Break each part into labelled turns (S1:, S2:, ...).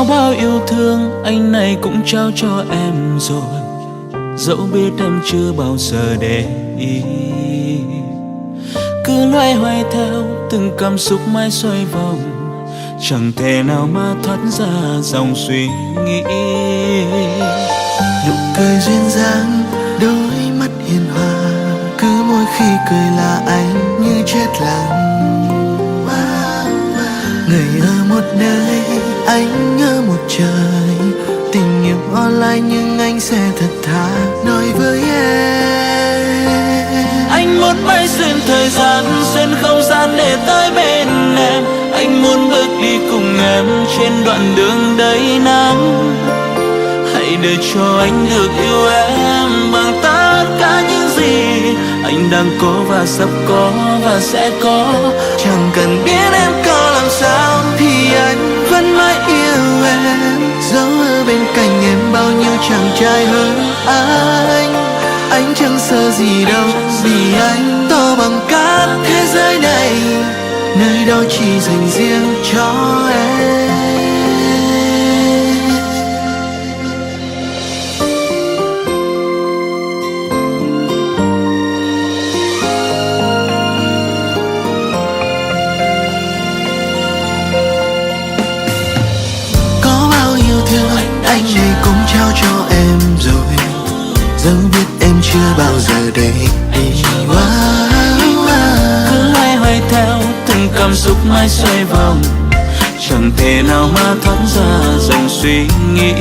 S1: Có bao yêu thương anh này cũng trao cho em rồi, dẫu biết em chưa bao giờ để ý. Cứ loay hoay theo từng cảm xúc mãi xoay vòng, chẳng thể nào mà thoát ra dòng suy nghĩ.
S2: Nụ cười duyên dáng, đôi mắt hiền hòa, cứ mỗi khi cười là anh như chết lặng. Người ở một nơi, anh ở một trời, tình yêu online nhưng anh sẽ thật thà nói với em.
S1: Anh muốn bay xuyên thời gian, xuyên không gian để tới bên em. Anh muốn bước đi cùng em trên đoạn đường đầy nắng. Hãy để cho anh được yêu em bằng tất cả những gì anh đang có và sắp có và sẽ có.
S2: Chẳng cần biết em có làm sao thì anh vẫn mãi yêu em, dẫu ở bên cạnh em bao nhiêu chàng trai hơn anh. Anh chẳng sợ gì đâu, vì anh to bằng cát thế giới này, nơi đó chỉ dành riêng cho em. Có bao yêu thương anh này cũng trao cho em rồi, dẫu biết em chưa bao giờ để ý.
S1: Cứ loay hoay theo từng cảm xúc mãi xoay vòng, chẳng thể nào mà thoát ra dòng suy nghĩ.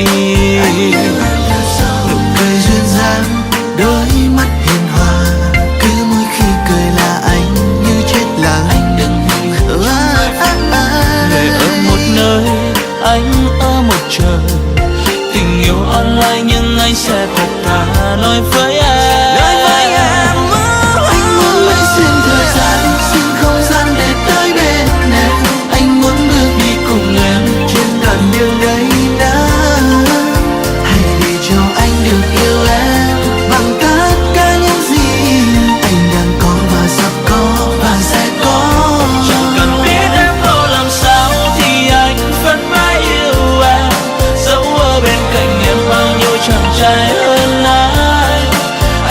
S2: Nụ cười duyên dáng, đôi mắt hiền hòa, cứ mỗi khi cười là anh như chết lặng.
S1: Người ở một nơi, anh ở một trời, tình yêu online nhưng anh sẽ thật thà nói với em.
S2: Anh muốn bay xuyên thời gian, xuyên không gian để tới bên em. Anh muốn bước đi cùng em trên đoạn đường đầy nắng. Hãy để cho anh được yêu em bằng tất cả những gì anh đang có và sắp có và sẽ có.
S1: Chẳng cần biết em có làm sao thì anh vẫn mãi yêu em, dẫu ở bên cạnh em bao nhiêu chàng trai hơn anh.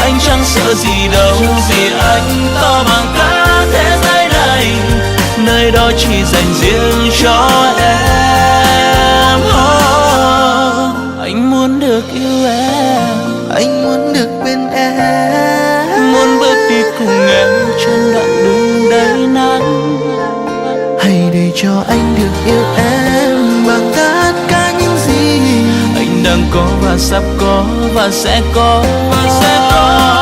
S1: Anh chẳng sợ gì đâu, vì anh to bằng cả thế giới này, nơi đó chỉ dành riêng cho em. Anh muốn được yêu em,
S2: Anh muốn được bên em,
S1: muốn bước đi cùng em trên đoạn đường đầy nắng.
S2: hãy để cho anh được yêu em bằng tất cả những gì
S1: Anh đang có và sắp có và sẽ có và sẽ có.